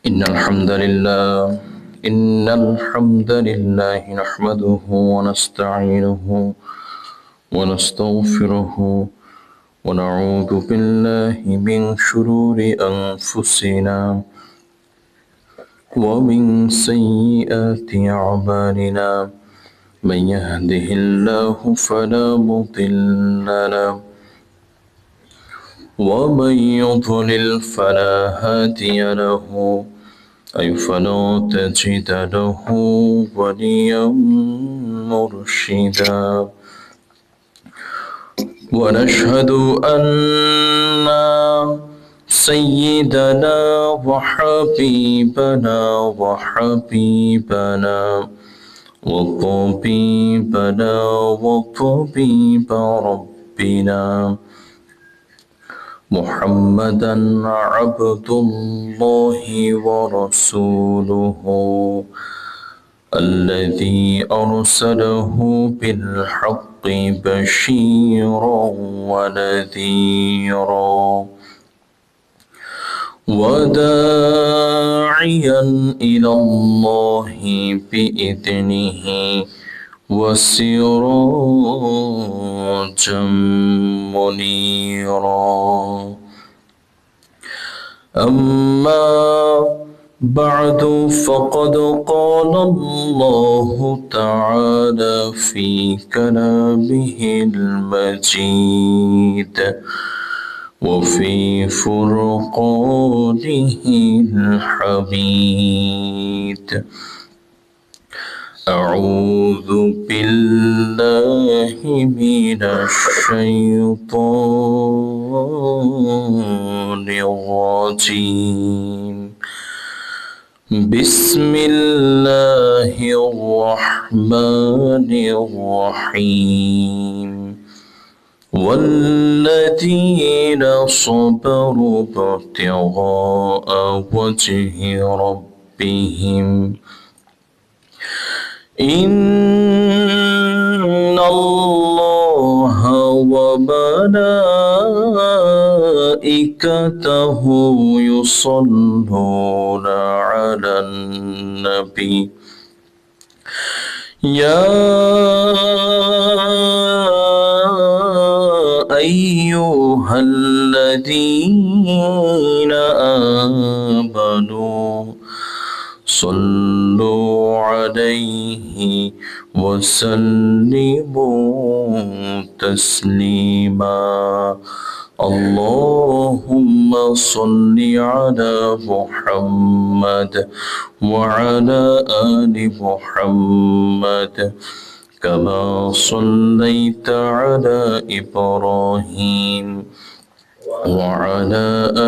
إن الحمد لله نحمده ونستعينه ونستغفره ونعوذ بالله من شرور أنفسنا ومن سيئات أعمالنا من يهده الله فلا مضل له ومن يضلل فلا هادي له فلا تجد له وليا مرشدا ونشهد أن سيدنا وحبيبنا وطبيبنا وطبيب ربنا محمدا عبد الله ورسوله الذي أرسله بالحق بشيرا ونذيرا وداعيا إلى الله بإذنه وسراجا منيرا أما بعد فقد قال الله تعالى في كلامه المجيد وفي فرقانه الحميد أعوذ بالله من الشيطان الرجيم بسم الله الرحمن الرحيم والذين صبروا ابتغاء وجه ربهم إن الله وملائكته يصلون على النبي يا أيها الذين آمنوا صلوا عليه وسلموا تسليما اللهم صل على محمد وعلى آل محمد كما صليت على إبراهيم وعلى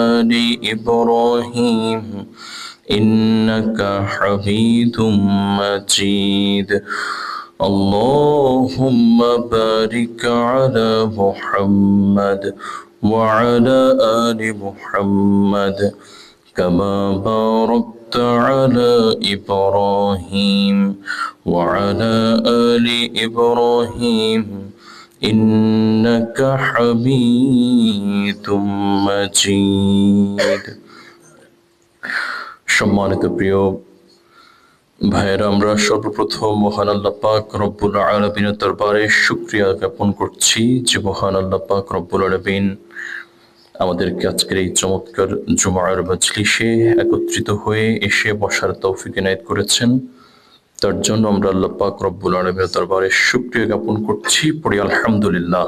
آل إبراهيم إنك حميد مجيد اللهم بارك على محمد وعلى آل محمد كما باركت على إبراهيم وعلى آل إبراهيم إنك حميد مجيد সম্মানিত প্রিয় ভাইয়েরা, আমরা সর্বপ্রথম মহান আল্লাহ পাক রব্বুল আলামিনের দরবারে শুকরিয়া জ্ঞাপন করছি যে মহান আল্লাহ পাক রব্বুল আলামিন আমাদেরকে আজকের এই চমৎকার জুমার মজলিসে একত্রিত হয়ে এসে বসার তৌফিক এনায়েত করেছেন। তার জন্য আমরা আল্লাহ পাক রব্বুল আলামিনের দরবারে শুকরিয়া জ্ঞাপন করছি, পড়ি আলহামদুলিল্লাহ।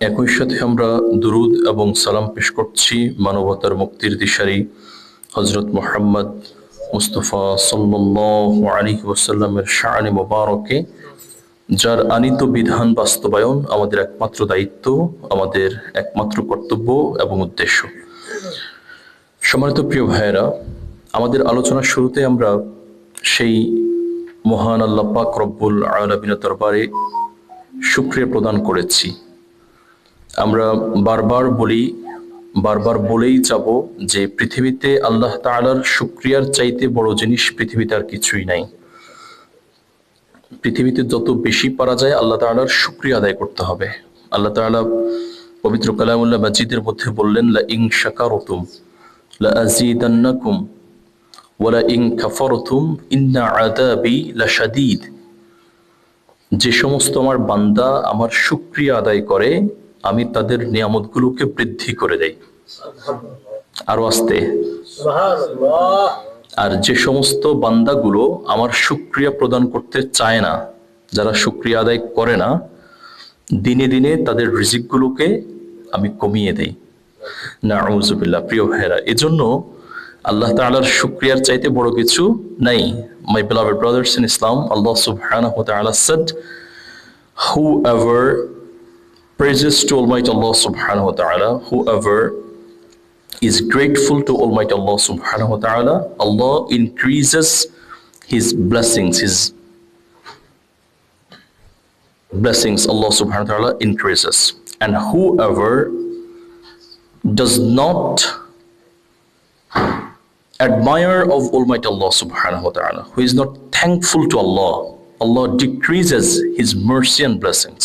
একই সাথে আমরা দুরুদ এবং সালাম পেশ করছি মানবতার মুক্তির দিশারি হযরত মুহাম্মদ মুস্তাফা সাল্লাল্লাহু আলাইহি ওয়াসাল্লামের শানে মুবারকে, যার আনিত বিধান বাস্তবায়ন আমাদের একমাত্র দায়িত্ব, আমাদের একমাত্র কর্তব্য এবং উদ্দেশ্য। সম্মানিত প্রিয় ভাইয়েরা, আমাদের আলোচনার শুরুতে আমরা সেই মহান আল্লাহ পাক রব্বুল আলামিনের দরবারে শুকরিয়া প্রদান করেছি। আমরা বারবার বলেই যাব যে পৃথিবীতে আল্লাহ তাআলার শুকরিয়ার চাইতে বড় জিনিস পৃথিবীতে আর কিছুই নাই। পৃথিবীতে যত বেশি পারা যায় আল্লাহ তাআলার শুকরিয়া আদায় করতে হবে। আল্লাহ তাআলা পবিত্র কালামুল্লাহ মাজিদের মধ্যে বললেন, লা ইন শাকারতুম লা আযীদান্নাকুম ওয়া লা ইন কাফারতুম ইন্না আযাবি লাশাদীদ। যে সমস্ত আমার বান্দা আমার শুকরিয়া আদায় করে আমি তাদের নিয়ামতগুলোকে বৃদ্ধি করে দেই। আরো আস্তে। আর যে সমস্ত বান্দাগুলো আমার শুকরিয়া প্রদান করতে চায় না, যারা শুকরিয়া আদায় করে না, দিনে দিনে তাদের রিজিকগুলোকে আমি কমিয়ে দেই। নাউযুবিল্লাহ। প্রিয় ভাইরা, এজন্য আল্লাহ তাআলার শুকরিয়ার চাইতে বড় কিছু নাই। My beloved brothers in Islam, Allah subhanahu wa ta'ala said, whoever praises to Almighty Allah subhanahu wa ta'ala, whoever is grateful to Almighty Allah subhanahu wa ta'ala, Allah increases his blessings, Allah subhanahu wa ta'ala increases. And whoever does not admire of Almighty Allah subhanahu wa ta'ala, who is not thankful to Allah, Allah decreases his mercy and blessings.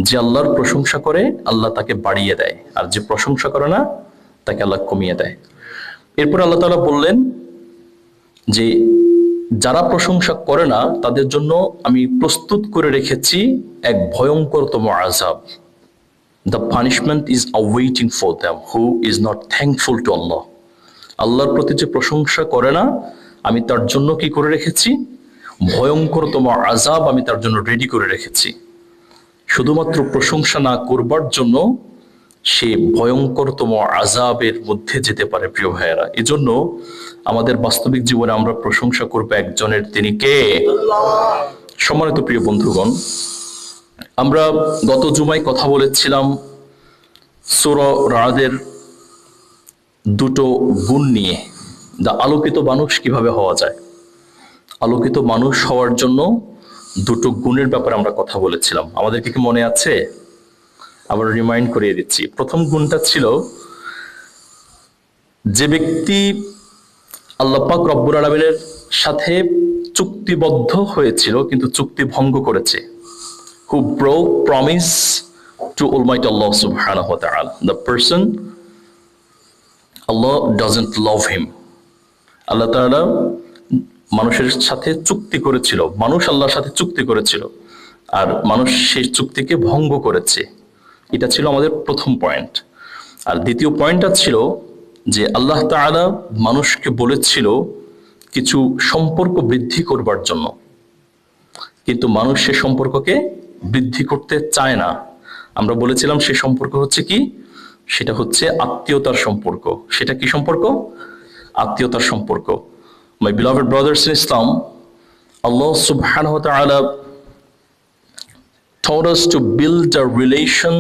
যে আল্লাহর প্রশংসা করে আল্লাহ তাকে বাড়িয়ে দেয়, আর যে প্রশংসা করে না তাকে আল্লাহ কমিয়ে দেয়। এরপর আল্লাহ তাআলা বললেন যে যারা প্রশংসা করে না তাদের জন্য আমি প্রস্তুত করে রেখেছি এক ভয়ঙ্করতম আযাব। The punishment is awaiting for them who is not thankful to Allah. আল্লাহর প্রতি যে প্রশংসা করে না আমি তার জন্য কি করে রেখেছি? ভয়ঙ্করতম আযাব আমি তার জন্য রেডি করে রেখেছি। শুধুমাত্র প্রশংসা না করবার জন্য সে ভয়ঙ্করতম আযাবের মধ্যে যেতে পারে। প্রিয় ভাইয়েরা, এজন্য আমাদের বাস্তবিক জীবনে আমরা প্রশংসা করব একজনের, তিনি কে? সম্মানিত প্রিয় বন্ধুগণ, আমরা গত জুমায় কথা বলেছিলাম সূরা রাদের দুটো গুণ নিয়ে। আলোকিত মানুষ কিভাবে হওয়া যায়। আলোকিত মানুষ হওয়ার জন্য দুটো গুণের ব্যাপারে আমরা কথা বলেছিলাম। আমাদেরকে কি মনে আছে? আবার রিমাইন্ড করিয়ে দিচ্ছি। প্রথম গুণটা ছিল যে ব্যক্তি আল্লাহ পাক রব্বুল আলামিনের সাথে চুক্তিবদ্ধ হয়েছিল কিন্তু চুক্তি ভঙ্গ করেছে। who broke promise to Almighty Allah subhanahu wa ta'ala, the person Allah doesn't love him. আল্লাহ তাআলা মানুষের সাথে চুক্তি করেছিল, মানুষ আল্লাহর সাথে চুক্তি করেছিল, আর মানুষ সেই চুক্তিকে ভঙ্গ করেছে। এটা ছিল আমাদের প্রথম পয়েন্ট। আর দ্বিতীয় পয়েন্টটা ছিল যে আল্লাহ তাআলা মানুষকে বলেছিল কিছু সম্পর্ক বৃদ্ধি করবার জন্য, কিন্তু মানুষ সে সম্পর্ককে বৃদ্ধি করতে চায় না। আমরা বলেছিলাম সে সম্পর্ক হচ্ছে কি? সেটা হচ্ছে আত্মীয়তার সম্পর্ক। সেটা কি সম্পর্ক? আত্মীয়তার সম্পর্ক। My beloved brothers in Islam, Allah subhanahu wa ta'ala taught us to build a relation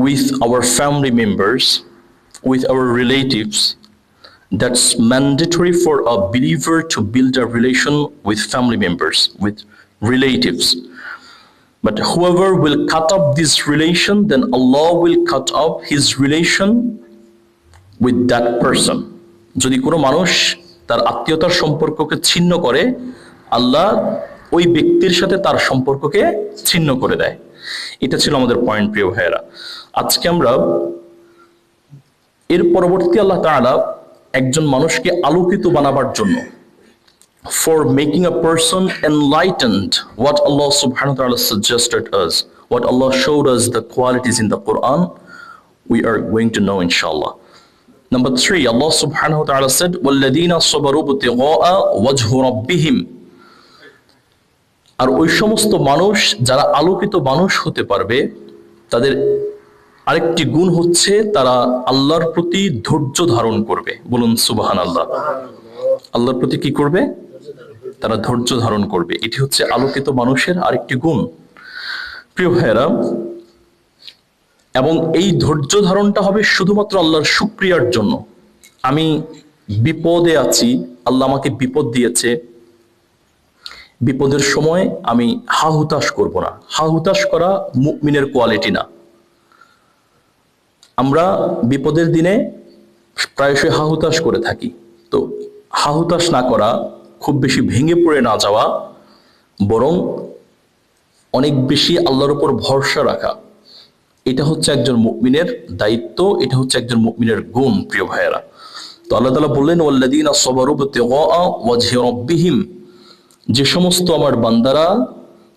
with our family members, with our relatives. That's mandatory for a believer to build a relation with family members, with relatives. But whoever will cut up this relation, then Allah will cut up his relation with that person. যদি কোনো মানুষ তার আত্মীয়তার সম্পর্ককে ছিন্ন করে, আল্লাহ ওই ব্যক্তির সাথে তার সম্পর্ককে ছিন্ন করে দেয়। এটা ছিল আমাদের পয়েন্ট। প্রিয় ভাইয়েরা, আজকে আমরা এর পরবর্তী আল্লাহ তাআলা একজন মানুষকে আলোকিত বানাবার জন্য, for making a person enlightened, what Allah subhanahu wa ta'ala suggested us, what Allah showed us the qualities in the Quran, we are going to know inshallah. Number 3, Allah subhanahu wa ta'ala said, وَالَّذِينَ صَبَرُوا ابْتِغَاءَ وَجْهِ رَبِّهِمْ. আর ওই সমস্ত মানুষ যারা আলোকিত মানুষ হতে পারবে, তাদের আরেকটি গুণ হচ্ছে তারা আল্লাহর প্রতি ধৈর্য ধারণ করবে। বলুন সুবহানাল্লাহ। আল্লাহর প্রতি কি করবে? তারা ধৈর্য ধারণ করবে। এটি হচ্ছে আলোকিত মানুষের আরেকটি গুণ। প্রিয় ভাইয়েরা, এবং এই ধৈর্য ধারণটা হবে শুধুমাত্র আল্লাহর শুকরিয়ার জন্য। আমি বিপদে আছি, আল্লাহ আমাকে বিপদ দিয়েছে, বিপদের সময় আমি হা হুতাশ করব না। হা হুতাশ করা মুমিনের কোয়ালিটি না। আমরা বিপদের দিনে প্রায়শই হা হুতাশ করে থাকি। তো হা হুতাশ না করা, খুব বেশি ভেঙে পড়ে না যাওয়া, বরং অনেক বেশি আল্লাহর উপর ভরসা রাখা, এটা হচ্ছে একজন মুমিনের দায়িত্ব, এটা হচ্ছে একজন মুমিনের গুণ। প্রিয় ভাইয়েরা, তো আল্লাহ তাআলা বললেন ওয়াল্লাযীনা সাবারু বিতিগা ওয়াজহি রাব্বিহিম, যে সমস্ত আমার বান্দারা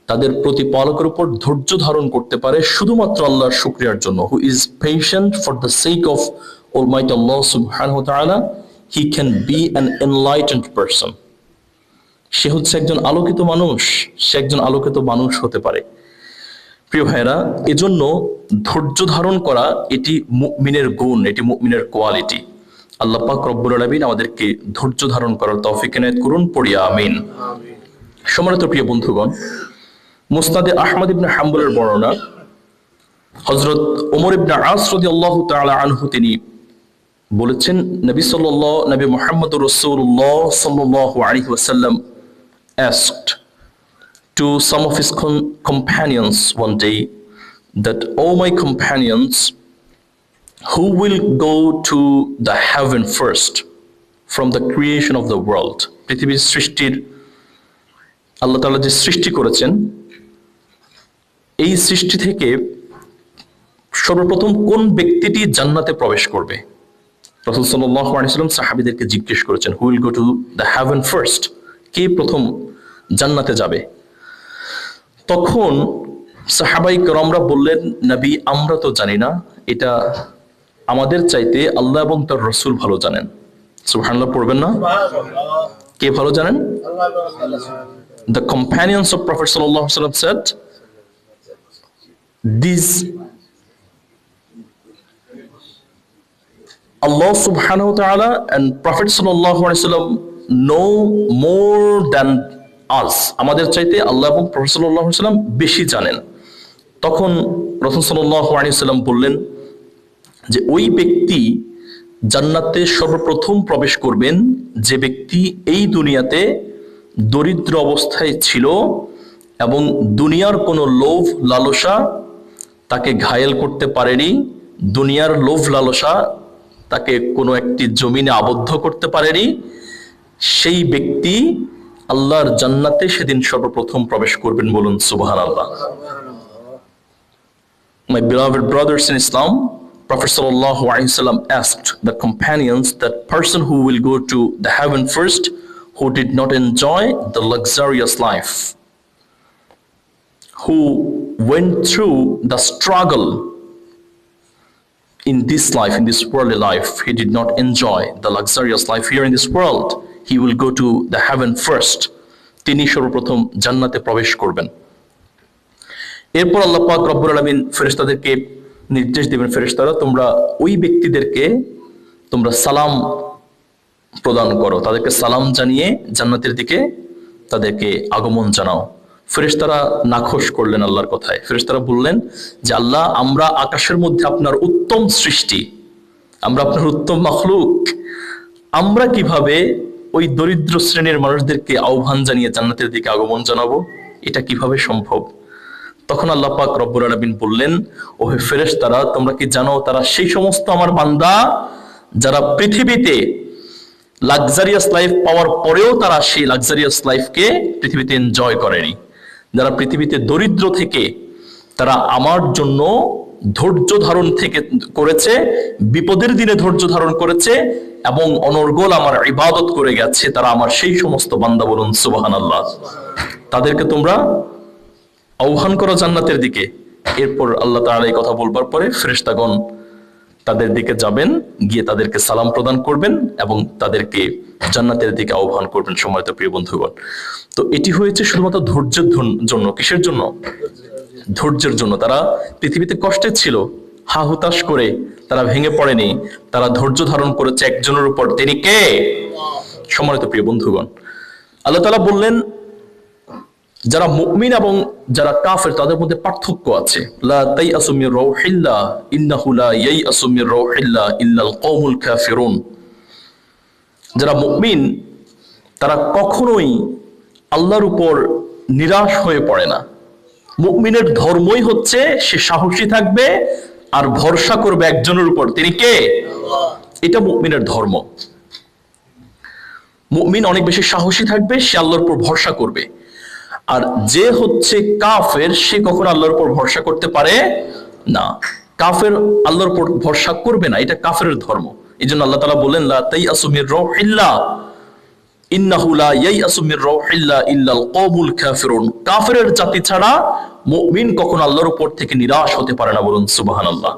তাদের প্রতিপালকের উপর ধৈর্য ধারণ করতে পারে শুধুমাত্র আল্লাহর শুকরিয়ার জন্য, who is patient for the sake of almighty আল্লাহ সুবহানাহু ওয়া তাআলা, he can be an enlightened person. সে হচ্ছে একজন আলোকিত মানুষ, সে একজন আলোকিত মানুষ হতে পারে। প্রিয় ভাইরা, এজন্য ধৈর্য ধারণ করা এটি মুমিনের গুণ, এটি মুমিনের কোয়ালিটি। আল্লাহ পাক রব্বুল আলামিন আমাদেরকে ধৈর্য ধারণ করার তৌফিক এনায়েত করুন, পড়ি আমিন। সম্মানিত প্রিয় বন্ধুগণ, মুসনাদে আহমদ ইবনে হাম্বলের বর্ণনা, হযরত ওমর ইবনে আস রাদিয়াল্লাহু তাআলা আনহু তিনি বলেছেন, নবী মুহাম্মদুর রাসূলুল্লাহ সাল্লাল্লাহু আলাইহি ওয়াসাল্লাম asked to some of his companions one day that, "O my companions, who will go to the heaven first from the creation of the world?" পৃথিবীর সৃষ্টির আল্লাহ তাআলা যে সৃষ্টি করেছেন, এই সৃষ্টি থেকে সর্বপ্রথম কোন ব্যক্তিটি জান্নাতে প্রবেশ করবে? রাসূল সাল্লাল্লাহু আলাইহি ওয়াসাল্লাম সাহাবীদেরকে জিজ্ঞেস করেছেন, who will go to the heaven first, কে প্রথম জান্নাতে যাবে? তখন সাহাবাই কেরামরা বললেন, নবী আমরা তো জানি না, এটা আমাদের চাইতে আল্লাহ এবং তার রাসূল ভালো জানেন। সুবহানাল্লাহ পড়বেন না? কে ভালো জানেন? The companions of Prophet sallallahu alaihi wasallam said, these Allah subhanahu wa ta'ala and Prophet sallallahu alaihi wasallam know more than us, আমাদের চাইতে আল্লাহ এবং প্রফেট সাল্লাল্লাহু আলাইহি ওয়াসাল্লাম বেশি জানেন। তখন রাসূল সাল্লাল্লাহু আলাইহি ওয়াসাল্লাম বললেন যে ওই ব্যক্তি জান্নাতে সর্বপ্রথম প্রবেশ করবেন যে ব্যক্তি এই দুনিয়াতে দরিদ্র অবস্থায় ছিল এবং দুনিয়ার কোনো লোভ লালসা তাকে ঘায়েল করতে পারেনি, দুনিয়ার লোভ লালসা তাকে কোনো একটি জমিনে আবদ্ধ করতে পারেনি। সেই ব্যক্তি আল্লাহর জান্নাতে সেদিন সর্বপ্রথম প্রবেশ করবেন, বলুন সুবহানাল্লাহ। My beloved brothers in Islam, Prophet sallallahu alaihi wasallam asked the companions that person who will go to the heaven first, who did not enjoy the luxurious life, who went through the struggle in this life, in this worldly life, he did not enjoy the luxurious life here in this world, he will go to the heaven first. তিনি সর্বপ্রথম জান্নাতে প্রবেশ করবেন। এরপর আল্লাহ পাক রব্বুল আলামিন ফেরেশতাদেরকে নির্দেশ দিবেন, ফেরেশতারা তোমরা ওই ব্যক্তিদেরকে তোমরা সালাম প্রদান করো, তাদেরকে সালাম জানিয়ে জান্নাতের দিকে তাদেরকে আগমন জানাও। ফেরেশতারা নাখোশ করলেন আল্লাহর কথায়। ফেরেশতারা বললেন যে আল্লাহ, আমরা আকাশের মধ্যে আপনার উত্তম সৃষ্টি, আমরা আপনার উত্তম মাখলুক, আমরা কিভাবে ওই দরিদ্র শ্রেণীর মানুষদেরকে আহ্বান জানিয়ে জান্নাতের দিকে আগমন জানাবো? এটা কিভাবে সম্ভব? তখন আল্লাহ পাক রব্বুল আলামিন বললেন, ওহে ফেরেশতারা, তোমরা কি জানো তারা সেই সমস্ত আমার বান্দা যারা পৃথিবীতে লাক্সারিয়াস লাইফ পাওয়ার পরেও তারা সেই লাক্সারিয়াস লাইফকে পৃথিবীতে এনজয় করেনি, যারা পৃথিবীতে দরিদ্র থেকে তারা আমার জন্য ধৈর্য ধারণ করেছে, বিপদের দিনে ধৈর্য ধারণ করেছে এবং অনর্গল আমার ইবাদত করে গেছে, তারা আমার সেই সমস্ত বান্দা, বলুন সুবহানাল্লাহ। তাদেরকে তোমরা আহ্বান করো জান্নাতের দিকে। এরপর আল্লাহ তাআলা এই কথা বলবার পরে ফেরেশতাগণ তাদের দিকে যাবেন, গিয়ে তাদেরকে সালাম প্রদান করবেন এবং তাদেরকে জান্নাতের দিকে আহ্বান করবেন। সম্মানিত প্রিয় বন্ধুগণ, তো এটি হয়েছে শুধুমাত্র ধৈর্যের জন্য। কিসের জন্য? ধৈর্যের জন্য। তারা পৃথিবীতে কষ্টে ছিল, হা হুতাশ করে তারা ভেঙে পড়েনি, তারা ধৈর্য ধারণ করেছে একজনের উপর। তিনি কে? সম্মানিত প্রিয় বন্ধুগণ, আল্লাহ তাআলা বললেন যারা মুমিন এবং যারা কাফের তাদের মধ্যে পার্থক্য আছে। লা তাইআসু মির রাউহিল্লাহ ইন্নাহু লা ইয়াইআসু মির রাউহিল্লাহ ইল্লাল কওমুল কাফিরুন। যারা মুমিন তারা কখনোই আল্লাহর উপর নিরাশ হয়ে পড়ে না। মুমিনের ধর্মই হচ্ছে সে সাহসী থাকবে আর ভরসা করবে একজনের উপর। তিনি কে? এটা মুমিনের ধর্ম। মুমিন অনেক বেশি সাহসী থাকবে, সে আল্লাহর উপর ভরসা করবে। আর যে হচ্ছে কাফের, সে কখনো আল্লাহর উপর ভরসা করতে পারে না। কাফের আল্লাহর উপর ভরসা করবে না, এটা কাফেরের ধর্ম। এই জন্য আল্লাহ তাআলা বললেন লা তাইয়াসু মির রাউহিল্লাহ ইন্নাহু লা ইয়াইয়াসু মির রাউহিল্লাহ ইল্লাল কওমুল কাফিরুন। কাফেরের জাতি ছাড়া মুমিন কখনো আল্লাহর উপর থেকে নিরাশ হতে পারে না, বলুন সুবহানাল্লাহ।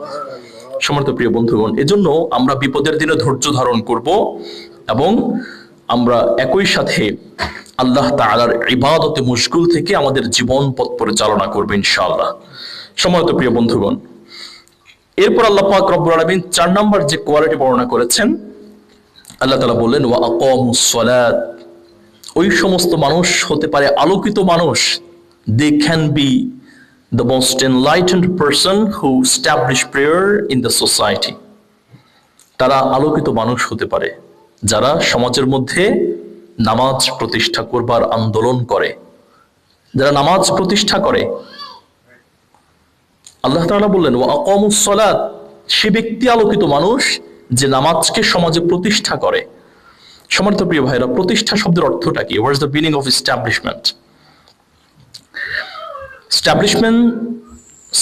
সম্মানিত প্রিয় বন্ধুগণ, এজন্য আমরা বিপদের দিনে ধৈর্য ধারণ করব এবং আমরা একই সাথে আল্লাহ তাআলার ইবাদতে মুশগুল থেকে আমাদের জীবন পথ পরিচালনা করব ইনশাআল্লাহ। সম্মানিত প্রিয় বন্ধুগণ, এরপর আল্লাহ পাক রব্বুল আলামিন 4 নম্বর যে কোয়ালিটি বর্ণনা করেছেন, আল্লাহ তাআলা বললেন ওয়া আকামুস সালাত। ওই সমস্ত মানুষ হতে পারে আলোকিত মানুষ, they can be the most enlightened person who establish prayer in the society. তারা আলোকিত মানুষ হতে পারে যারা সমাজের মধ্যে নামাজ প্রতিষ্ঠা করবার আন্দোলন করে, যারা নামাজ প্রতিষ্ঠা করে। আল্লাহ তাআলা বললেন ওয়া আকামুস সালাত, সে ব্যক্তি আলোকিত মানুষ যে নামাজকে সমাজে প্রতিষ্ঠা করে। সম্মানিত প্রিয় ভাইরা, প্রতিষ্ঠা শব্দের অর্থটা কি? What is the meaning of establishment? Establishment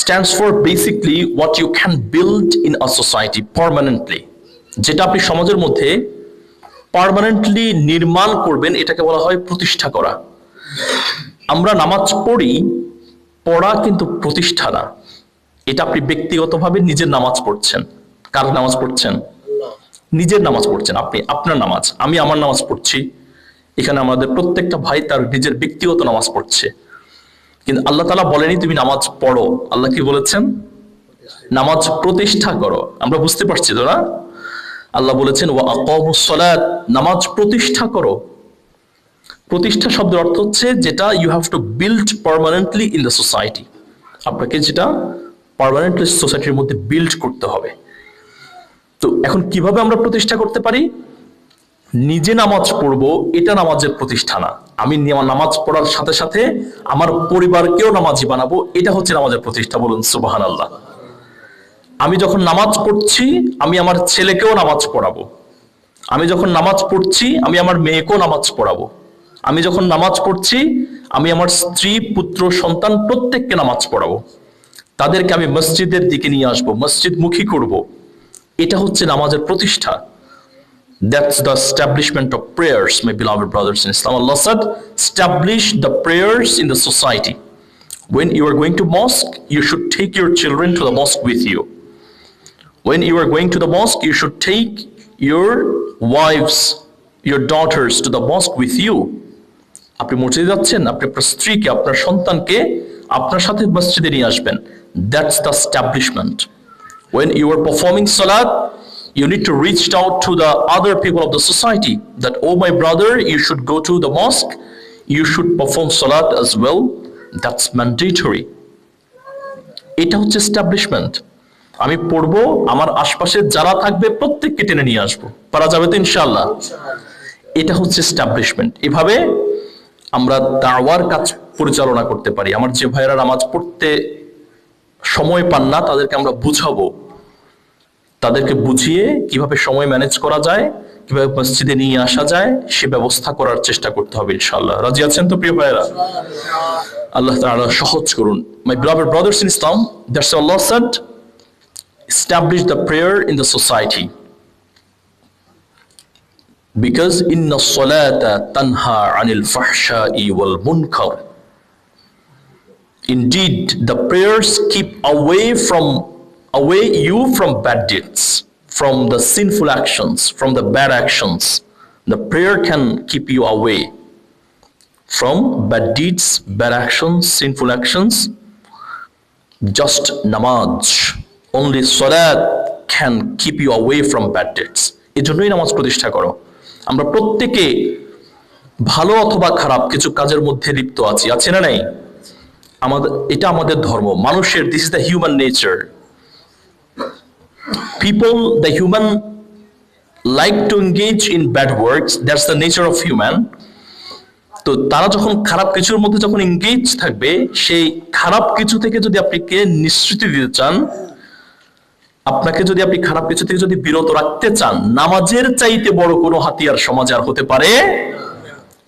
stands for basically what you can build in a society permanently. যেটা আপনি সমাজের মধ্যে পার্মানেন্টলি নির্মাণ করবেন, এটাকে বলা হয় প্রতিষ্ঠা করা। আমরা নামাজ পড়ি, পড়া কিন্তু প্রতিষ্ঠা না। এটা আপনি ব্যক্তিগতভাবে নিজের নামাজ পড়ছেন। কার নামাজ পড়ছেন? নিজের নামাজ পড়ছেন। আপনি আপনার নামাজ, আমি আমার নামাজ পড়ছি। এখানে আমাদের প্রত্যেকটা ভাই তার নিজের ব্যক্তিগত নামাজ পড়ছে। কিন্তু আল্লাহ তাআলা বলেনি তুমি নামাজ পড়ো। আল্লাহ কি বলেছেন? নামাজ প্রতিষ্ঠা করো। আমরা বুঝতে পারছি তো না? আল্লাহ বলেছেন ওয়া আকামুস সালাত, নামাজ প্রতিষ্ঠা করো। প্রতিষ্ঠা শব্দের অর্থ হচ্ছে যেটা you have to build permanently in the society. আপনাকে যেটা পার্মানেন্টলি সোসাইটির মধ্যে বিল্ড করতে হবে। তো এখন কিভাবে আমরা প্রতিষ্ঠা করতে পারি? নিজে নামাজ পড়বো, এটা নামাজের প্রতিষ্ঠা না। আমি নামাজ পড়ার সাথে সাথে আমার পরিবারকেও নামাজি বানাবো, এটা হচ্ছে নামাজের প্রতিষ্ঠা। বলুন সুবহানাল্লাহ। আমি যখন নামাজ পড়ছি, আমি আমার ছেলেকেও নামাজ পড়াবো। আমি যখন নামাজ পড়ছি, আমি আমার মেয়েকেও নামাজ পড়াবো। আমি যখন নামাজ পড়ছি, আমি আমার স্ত্রী, পুত্র, সন্তান প্রত্যেককে নামাজ পড়াবো। তাদেরকে আমি মসজিদের দিকে নিয়ে আসবো, মসজিদমুখী করব। এটা হচ্ছে নামাজের প্রতিষ্ঠা। That's the establishment of prayers, my beloved brothers in Islam. Allah said, establish the prayers in the society. When you are going to mosque, you should take your children to the mosque with you. When you are going to the mosque, you should take your wives, your daughters to the mosque with you. আপনি মসজিদে যাচ্ছেন, আপনি আপনার স্ত্রীকে, আপনার সন্তানকে আপনার সাথে মসজিদে নিয়ে আসবেন। That's the establishment. When you are performing salat, you need to reach out to the other people of the society that, oh my brother, you should go to the mosque, you should perform salat as well. That's mandatory. এটা হচ্ছে establishment. আমি পড়বো, আমার আশপাশে যারা থাকবে প্রত্যেককে টেনে নিয়ে আসবো। পারা যাবে তো ইনশাআল্লাহ? এটা হচ্ছে establishment. এভাবে আমরা দাওয়ার কাজ পরিচালনা করতে পারি। আমার যে ভাইয়েরা নামাজ পড়তে সময় পান না, তাদেরকে আমরা বুঝাবো, তাদেরকে বুঝিয়ে কিভাবে সময় ম্যানেজ করা যায়, কিভাবে মসজিদে নিয়ে আসা যায়, সে ব্যবস্থা করার চেষ্টা করতে হবে ইনশাআল্লাহ। রাজি আছেন তো প্রিয় ভাইয়েরা? আল্লাহ তাআলা সহজ করুন। My beloved brothers in Islam, that's why Allah said, establish the prayer in the society. Because inna as-salata tanha 'anil fahsha'i wal munkar. Indeed, the prayers keep away you from bad deeds, from the sinful actions, from the bad actions. The prayer can keep you away from bad deeds, bad actions, sinful actions. Just namaz, only salat can keep you away from bad deeds. এজন্যই নামাজ প্রতিষ্ঠা করো। আমরা প্রত্যেকে ভালো অথবা খারাপ কিছু কাজের মধ্যে লিপ্ত আছি না নাই? এটা আমাদের ধর্ম, মানুষের, this is the human nature. People, the human like to engage in bad works. That's the nature of human. তো তারা যখন খারাপ কিছুর মধ্যে যখন এঙ্গেজ থাকবে, সেই খারাপ কিছু থেকে যদি আপনাকে নিষ্কৃতি দিতে চান, আপনাকে যদি আপনি খারাপ কিছু থেকে যদি বিরত রাখতে চান, নামাজের চাইতে বড় কোনো হাতিয়ার সমাজে আর হতে পারে।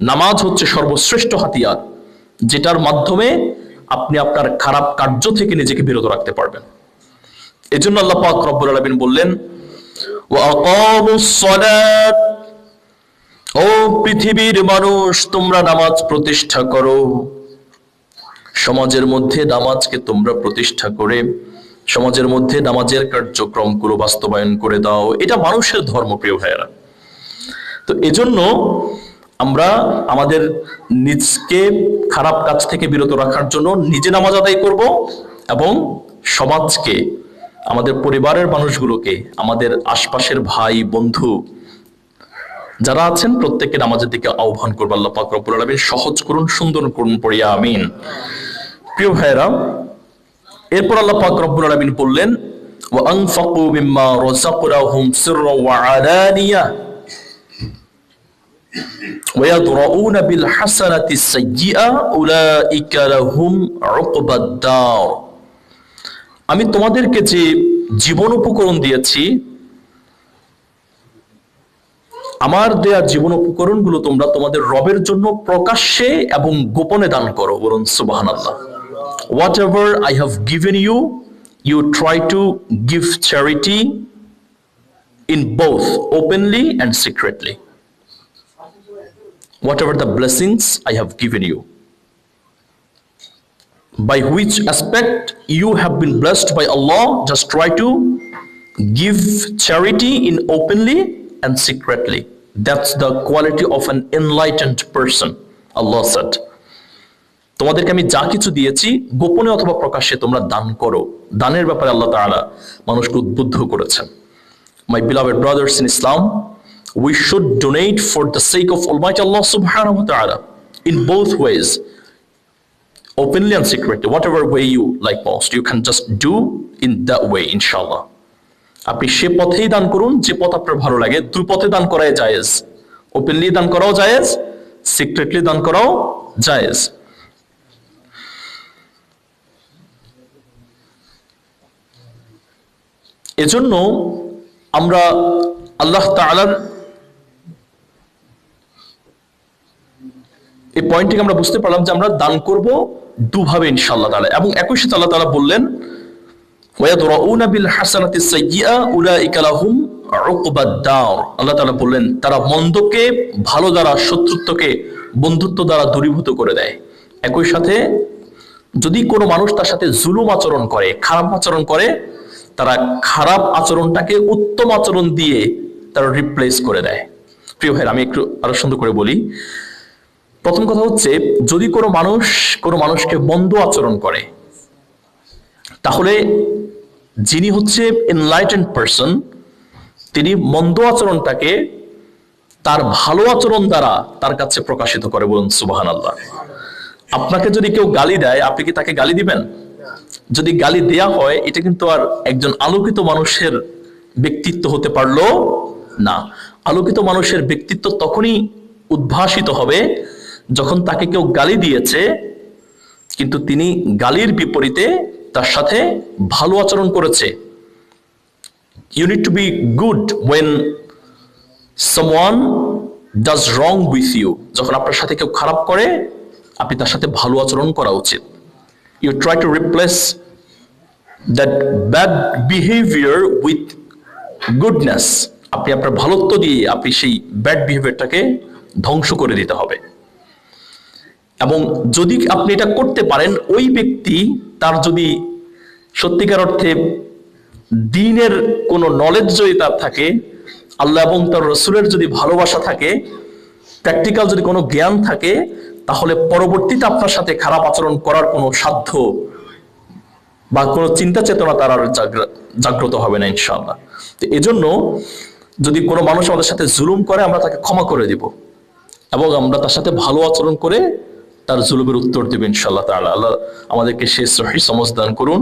নামাজ হচ্ছে সর্বশ্রেষ্ঠ হাতিয়ার, যেটার মাধ্যমে আপনি আপনার খারাপ কার্য থেকে নিজেকে বিরত রাখতে পারবেন। এজন্য আল্লাহ পাক রব্বুল আলামিন বললেন ওয়া আকামুস সালাত, ও পৃথিবীর মানুষ তোমরা নামাজ প্রতিষ্ঠা করো। সমাজের মধ্যে নামাজকে তোমরা প্রতিষ্ঠা করে সমাজের মধ্যে নামাজের কার্যক্রমগুলো বাস্তবায়ন করে দাও। এটা মানুষের ধর্ম, প্রিয় ভাইয়েরা। তো এজন্য আমরা আমাদের নিজকে খারাপ কাজ থেকে বিরত রাখার জন্য নিজে নামাজ আদায় করব এবং সমাজকে, আমাদের পরিবারের মানুষগুলোকে, আমাদের আশপাশের ভাই বন্ধু যারা আছেন প্রত্যেককে নামাজের দিকে আহ্বান করব। আল্লাহ পাক রব্বুল আলামিন সহজ করুন, সুন্দর করুন, পড়িয়া আমিন। প্রিয় ভাইয়েরা, এরপর আল্লাহ পাক রব্বুল আলামিন বললেন ওয়া আনফাকু মিম্মা রাযাকনাহুম সিররা ওয়া আলানিয়া ওয়া ইয়াদরাউনা বিল হাসানাতি সাইয়্যিআ উলাইকা লাহুম উকবাদ দার। আমি তোমাদেরকে যে জীবন উপকরণ দিয়েছি, আমার দেয়া জীবন উপকরণগুলো তোমরা তোমাদের রবের জন্য প্রকাশ্যে এবং গোপনে দান করো। বলুন সুবহানাল্লাহ। Whatever I have given you, you try to give charity in both openly and secretly. Whatever the blessings I have given you, by which aspect you have been blessed by Allah, just try to give charity in openly and secretly. That's the quality of an enlightened person, Allah said. তোমাদেরকে আমি যা কিছু দিয়েছি গোপনে অথবা প্রকাশ্যে তোমরা দান করো। দানের ব্যাপারে আল্লাহ তাআলা মানুষকে উদ্বুদ্ধ করেছেন। My beloved brothers in Islam, we should donate for the sake of Almighty Allah subhanahu wa ta'ala in both ways, openly and secretly. Whatever way you like most, you can just do in that way, inshallah. আপনি সে পথেই দান করুন যে পথ আপনার ভালো লাগে। দুই পথে দান করাই জায়েজ, ওপেনলি দান করাও জায়েজ, সিক্রেটলি দান করাও জায়েজ। এজন্য আমরা আল্লাহ তাআলার এই পয়েন্টটিকে আমরা বুঝতে পারলাম যে আমরা দান করব দুভাবে ইনশাআল্লাহ তাআলা। এবং একই সাথে আল্লাহ তাআলা বললেন ওয়ায়াদরাউনা বিল হাসানাতি সাইয়্যিআ উলাইকা লাহুম উকবাদ দার। আল্লাহ তাআলা বললেন তারা মন্দকে ভালো দ্বারা, শত্রুত্বকে বন্ধুত্ব দ্বারা দূরীভূত করে দেয়। একই সাথে যদি কোনো মানুষ তার সাথে জুলুম আচরণ করে, খারাপ আচরণ করে, তারা খারাপ আচরণটাকে উত্তম আচরণ দিয়ে তারা রিপ্লেস করে দেয়। প্রিয় ভাই, আমি একটু আরো সুন্দর করে বলি। প্রথম কথা হচ্ছে, যদি কোনো মানুষকে মন্দ আচরণ করে, তাহলে যিনি হচ্ছে এনলাইটেন্ড পারসন, তিনি মন্দ আচরণটাকে তার ভালো আচরণ দ্বারা তার কাছে প্রকাশিত করে। বলুন সুবহানাল্লাহ। আপনাকে যদি কেউ গালি দেয়, আপনি কি তাকে গালি দিবেন? যদি গালি দেয়া হয়, এটা কিন্তু আর একজন আলোকিত মানুষের ব্যক্তিত্ব হতে পারলো না। আলোকিত মানুষের ব্যক্তিত্ব তখনই উদ্ভাসিত হবে যখন তাকে কেউ গালি দিয়েছে কিন্তু তিনি গালির বিপরীতে তার সাথে ভালো আচরণ করেছে। You need to be good when someone does wrong with you. যখন আপনার সাথে কেউ খারাপ করে, আপনি তার সাথে ভালো আচরণ করা উচিত। You try to replace that bad behavior with goodness. আপনি আপনার ভালোত্ব দিয়ে আপনি সেই ব্যাড বিহেভিয়ারটাকে ধ্বংস করে দিতে হবে। এবং যদি আপনি এটা করতে পারেন, ওই ব্যক্তি তার যদি সত্যিকার অর্থে দ্বীনের কোনো নলেজ যদি তার থাকে, আল্লাহ এবং তার রাসূলের যদি ভালোবাসা থাকে, প্র্যাকটিক্যাল যদি কোনো জ্ঞান থাকে, তাহলে পরবর্তীতে আপনার সাথে খারাপ আচরণ করার কোনো সাধ্য বা কোনো চিন্তা চেতনা তার আর জাগ্রত হবে না ইনশাআল্লাহ। তো এজন্য যদি কোনো মানুষ আমাদের সাথে জুলুম করে, আমরা তাকে ক্ষমা করে দিব এবং আমরা তার সাথে ভালো আচরণ করে তার জুলুমের উত্তর দেব ইনশাআল্লাহ তাআলা। আল্লাহ আমাদেরকে সেই সহিহ সমঝ দান করুন।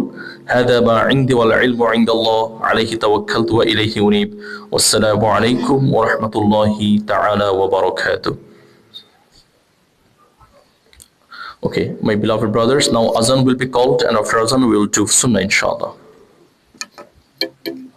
হাদা মা ইনদি ওয়াল ইলমু ইনদাল্লাহ আলাইহি তাওয়াক্কালতু ওয়া ইলাইহি উনীব। ওয়াসসালামু আলাইকুম ওয়া রাহমাতুল্লাহি তাআলা ওয়া বারাকাতুহু। Okay, my beloved brothers, now azan will be called, and after azan we will do sunnah inshallah.